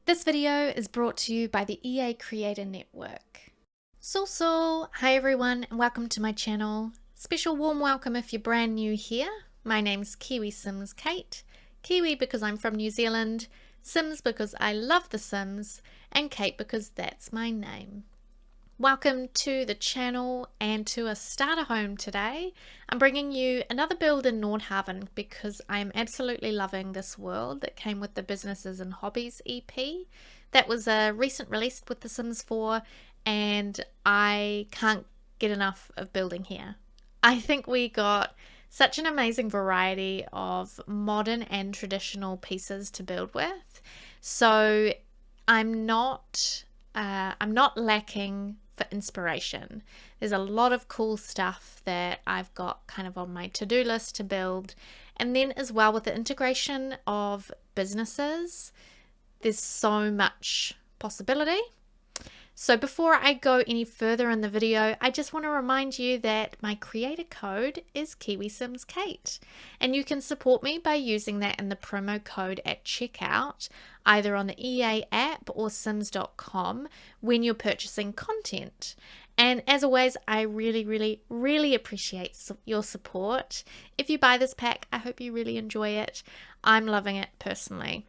This video is brought to you by the EA Creator Network. Hi everyone and welcome to my channel. Special warm welcome if you're brand new here. My name's KiwiSimsKate. Kiwi because I'm from New Zealand, Sims because I love The Sims, and Kate because that's my name. Welcome to the channel and to a starter home today. I'm bringing you another build in Nordhaven because I'm absolutely loving this world that came with the Businesses and Hobbies EP. That was a recent release with The Sims 4 and I can't get enough of building here. I think we got such an amazing variety of modern and traditional pieces to build with. So I'm not lacking for inspiration. There's a lot of cool stuff that I've got kind of on my to-do list to build, and then as well with the integration of businesses, there's so much possibility. So before I go any further in the video, I just want to remind you that my creator code is KiwiSimsKate, and you can support me by using that in the promo code at checkout, either on the EA app or sims.com when you're purchasing content. And as always, I really appreciate your support. If you buy this pack, I hope you really enjoy it. I'm loving it personally.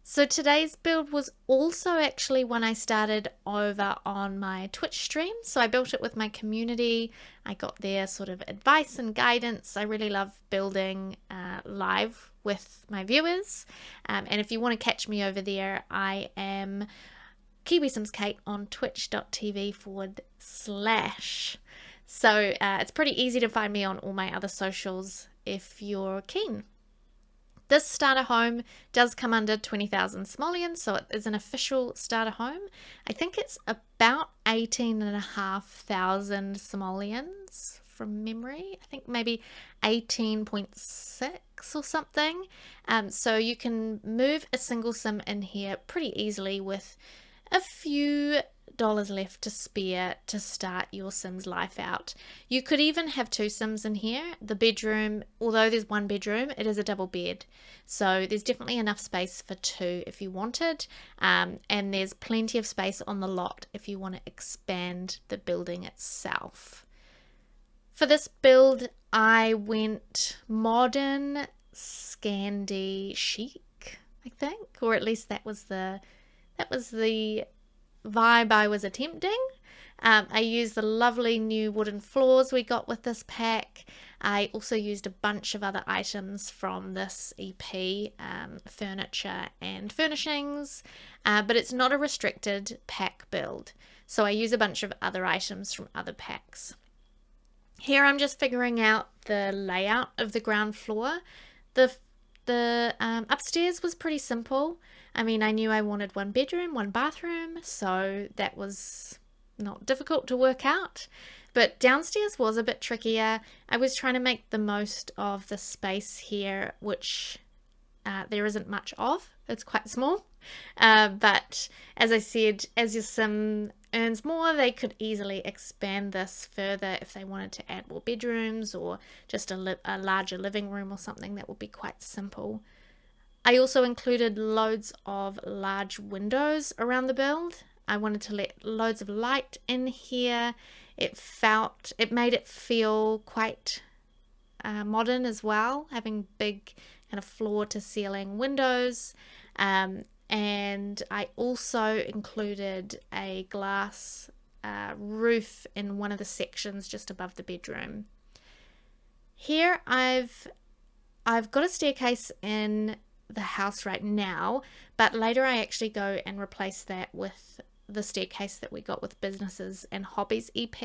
So today's build was also actually one I started over on my Twitch stream. So I built it with my community. I got their sort of advice and guidance. I really love building live with my viewers. And if you want to catch me over there, I am KiwiSimsKate on twitch.tv/. So it's pretty easy to find me on all my other socials if you're keen. This starter home does come under 20,000 simoleons, so it is an official starter home. I think it's about 18,500 simoleons from memory. I think maybe 18.6 or something. So you can move a single sim in here pretty easily with a few dollars left to spare to start your Sims life out. You could even have two Sims in here. The bedroom, although there's one bedroom, it is a double bed. So there's definitely enough space for two if you wanted. And there's plenty of space on the lot if you want to expand the building itself. For this build, I went modern, Scandi, chic, I think, or at least that was the vibe I was attempting. I used the lovely new wooden floors we got with this pack. I also used a bunch of other items from this EP, furniture and furnishings, but it's not a restricted pack build, so I use a bunch of other items from other packs. Here I'm just figuring out the layout of the ground floor. The upstairs was pretty simple. I mean, I knew I wanted one bedroom, one bathroom, so that was not difficult to work out. But downstairs was a bit trickier. I was trying to make the most of the space here, which there isn't much of. It's quite small. But as I said, as your sim earns more, they could easily expand this further if they wanted to add more bedrooms or just a larger living room or something. That would be quite simple. I also included loads of large windows around the build. I wanted to let loads of light in here. It made it feel quite modern as well, having big kind of floor to ceiling windows. And I also included a glass roof in one of the sections just above the bedroom. Here I've got a staircase in the house right now, but later I actually go and replace that with the staircase that we got with Businesses and Hobbies EP.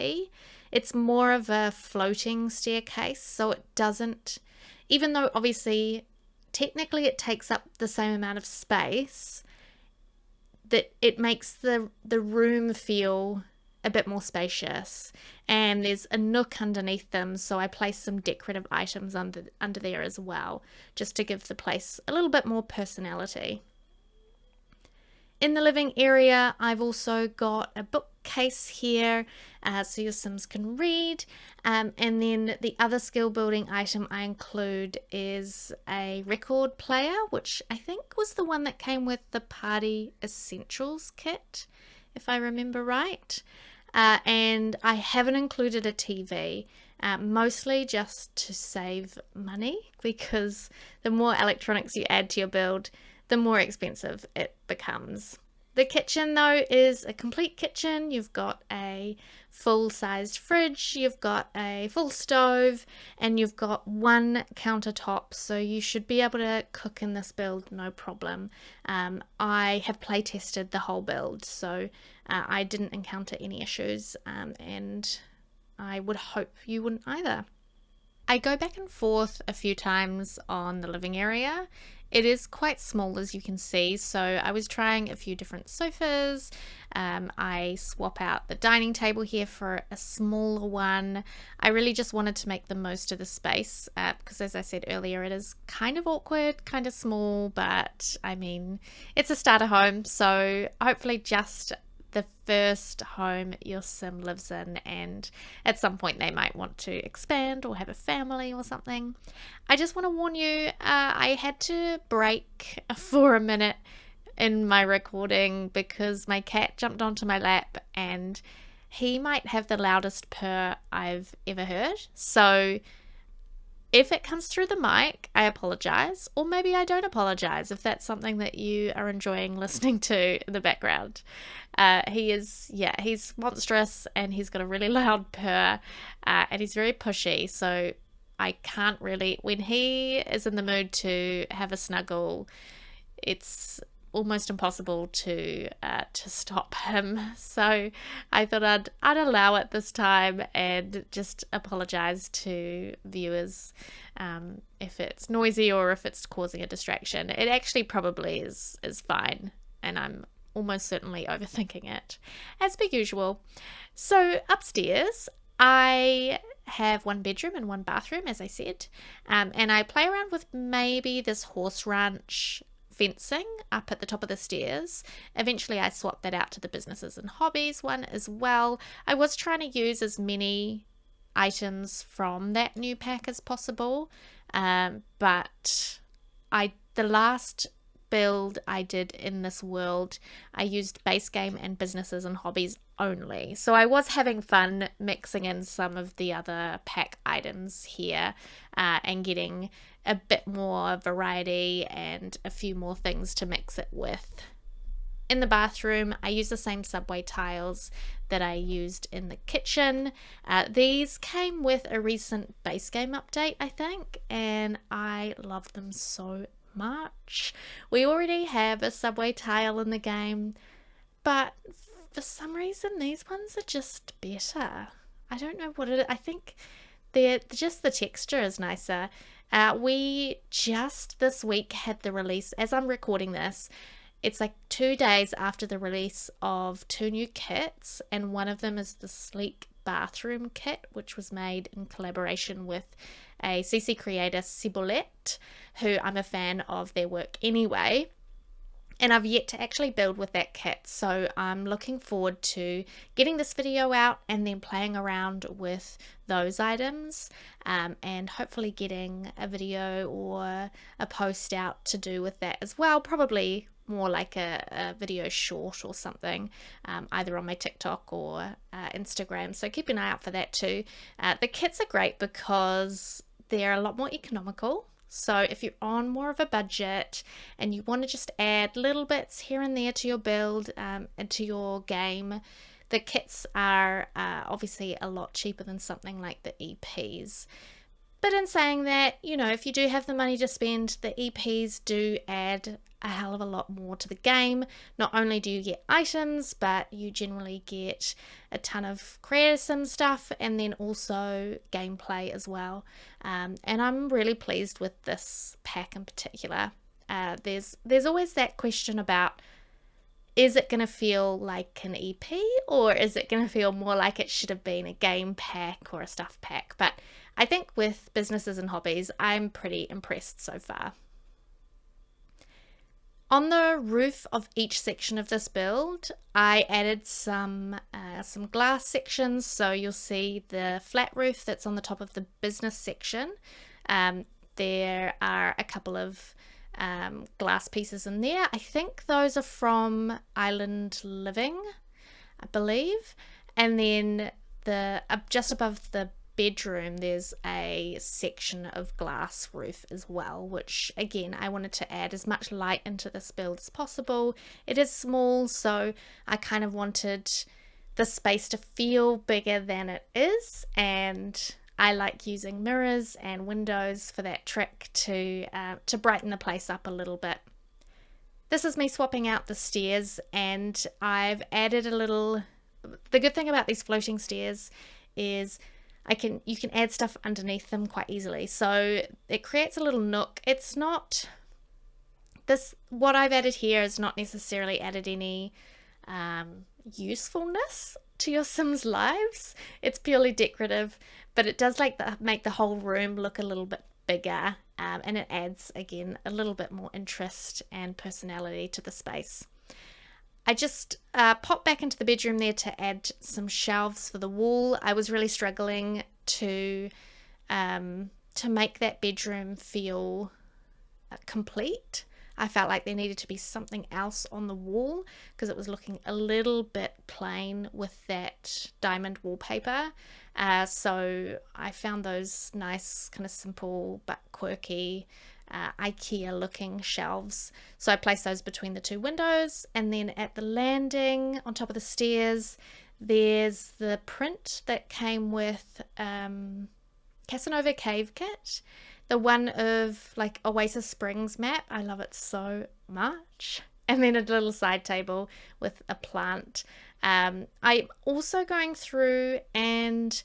It's more of a floating staircase, so it doesn't, even though obviously technically it takes up the same amount of space, that it makes the room feel a bit more spacious, and there's a nook underneath them, so I placed some decorative items under there as well, just to give the place a little bit more personality. In the living area, I've also got a bookcase here so your Sims can read. And then the other skill building item I include is a record player, which I think was the one that came with the Party Essentials kit, if I remember right. And I haven't included a TV, mostly just to save money, because the more electronics you add to your build, the more expensive it becomes. The kitchen, though, is a complete kitchen. You've got a full-sized fridge, you've got a full stove, and you've got one countertop, so you should be able to cook in this build no problem. I have play tested the whole build, so I didn't encounter any issues, and I would hope you wouldn't either. I go back and forth a few times on the living area. It is quite small, as you can see, so I was trying a few different sofas. I swap out the dining table here for a smaller one. I really just wanted to make the most of the space because, as I said earlier, it is kind of awkward, kind of small, but I mean, it's a starter home, so hopefully just the first home your sim lives in, and at some point they might want to expand or have a family or something. I just want to warn you, I had to break for a minute in my recording because my cat jumped onto my lap and he might have the loudest purr I've ever heard. So if it comes through the mic, I apologize, or maybe I don't apologize if that's something that you are enjoying listening to in the background. He's monstrous and he's got a really loud purr and he's very pushy, so I can't really, when he is in the mood to have a snuggle, it's almost impossible to stop him. So I thought I'd allow it this time and just apologize to viewers if it's noisy or if it's causing a distraction. It actually probably is fine, and I'm almost certainly overthinking it, as per usual. So upstairs, I have one bedroom and one bathroom, as I said, and I play around with maybe this horse ranch fencing up at the top of the stairs. Eventually I swapped that out to the businesses and hobbies one as well. I was trying to use as many items from that new pack as possible, but the last build I did in this world, I used base game and businesses and hobbies only. So I was having fun mixing in some of the other pack items here and getting a bit more variety and a few more things to mix it with. In the bathroom, I use the same subway tiles that I used in the kitchen. These came with a recent base game update, I think, and I love them so much. We already have a subway tile in the game, but for some reason these ones are just better. I don't know what it is. I think they're just, the texture is nicer. We just this week had the release, as I'm recording this, it's like 2 days after the release of 2 new kits, and one of them is the sleek bathroom kit, which was made in collaboration with a CC creator, Cibolette, who I'm a fan of their work anyway. And I've yet to actually build with that kit, so I'm looking forward to getting this video out and then playing around with those items, and hopefully getting a video or a post out to do with that as well, probably more like a video short or something, either on my TikTok or Instagram, so keep an eye out for that too. The kits are great because they're a lot more economical. So if you're on more of a budget and you want to just add little bits here and there to your build and to your game, the kits are obviously a lot cheaper than something like the EPs. But in saying that, you know, if you do have the money to spend, the EPs do add a hell of a lot more to the game. Not only do you get items, but you generally get a ton of creator sim stuff and then also gameplay as well. And I'm really pleased with this pack in particular. There's always that question about, is it going to feel like an EP or is it going to feel more like it should have been a game pack or a stuff pack? But I think with businesses and hobbies, I'm pretty impressed so far. On the roof of each section of this build, I added some glass sections. So you'll see the flat roof that's on the top of the business section. There are a couple of glass pieces in there. I think those are from Island Living, I believe. And then just above the bedroom, there's a section of glass roof as well, which again, I wanted to add as much light into this build as possible. It is small, so I kind of wanted the space to feel bigger than it is, and I like using mirrors and windows for that trick to brighten the place up a little bit. This is me swapping out the stairs, and I've added a little. The good thing about these floating stairs is you can add stuff underneath them quite easily. So it creates a little nook. It's not what I've added here is not necessarily added any usefulness to your Sims lives. It's purely decorative, but it does make the whole room look a little bit bigger, and it adds again a little bit more interest and personality to the space. I just popped back into the bedroom there to add some shelves for the wall. I was really struggling to make that bedroom feel complete. I felt like there needed to be something else on the wall because it was looking a little bit plain with that diamond wallpaper. So I found those nice, kind of simple but quirky IKEA looking shelves. So I placed those between the two windows, and then at the landing on top of the stairs there's the print that came with Casanova Cave Kit, the one of like Oasis Springs map. I love it so much. And then a little side table with a plant. I'm also going through and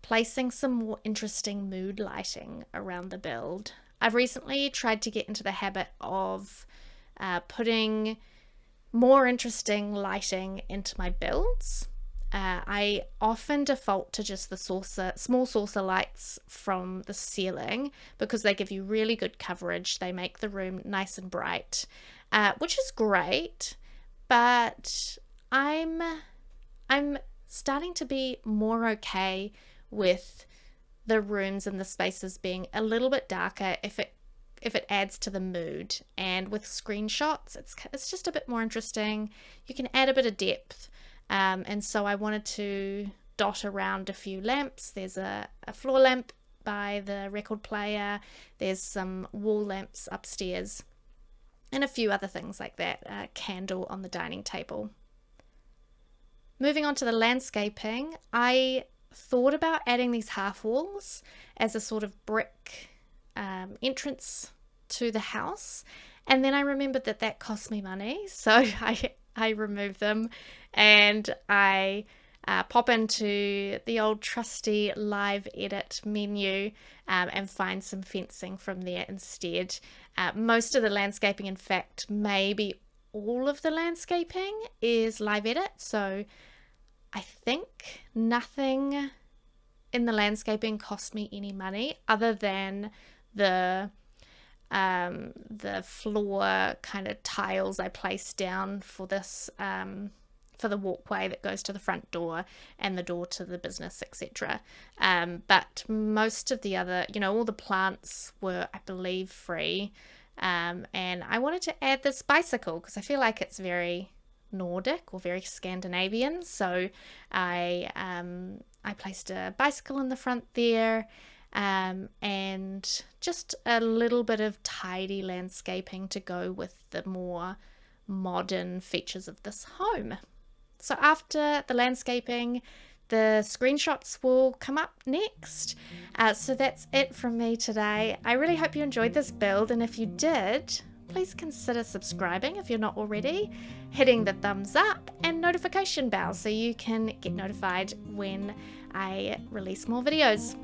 placing some more interesting mood lighting around the build. I've recently tried to get into the habit of putting more interesting lighting into my builds. I often default to just the small saucer lights from the ceiling because they give you really good coverage. They make the room nice and bright, which is great, but I'm starting to be more okay with the rooms and the spaces being a little bit darker if it adds to the mood. And with screenshots, it's just a bit more interesting. You can add a bit of depth, and so I wanted to dot around a few lamps. There's a floor lamp by the record player, there's some wall lamps upstairs, and a few other things like that. A candle on the dining table. Moving on to the landscaping, I thought about adding these half walls as a sort of brick entrance to the house, and then I remembered that cost me money, so I removed them, and I pop into the old trusty live edit menu and find some fencing from there instead. Most of the landscaping, in fact maybe all of the landscaping, is live edit, so I think nothing in the landscaping cost me any money other than the floor kind of tiles I placed down for this for the walkway that goes to the front door and the door to the business, etc. But most of the other, all the plants were, I believe, free. And I wanted to add this bicycle because I feel like it's very Nordic or very Scandinavian, so I placed a bicycle in the front there, and just a little bit of tidy landscaping to go with the more modern features of this home. So after the landscaping, the screenshots will come up next. So that's it from me today. I really hope you enjoyed this build, and if you did, please consider subscribing if you're not already, hitting the thumbs up and notification bell so you can get notified when I release more videos.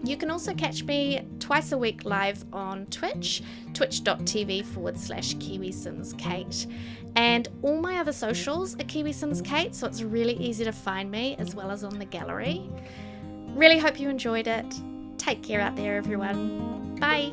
You can also catch me twice a week live on Twitch, twitch.tv/KiwiSimsKate. And all my other socials are KiwiSimsKate, so it's really easy to find me as well as on the gallery. Really hope you enjoyed it. Take care out there, everyone. Bye.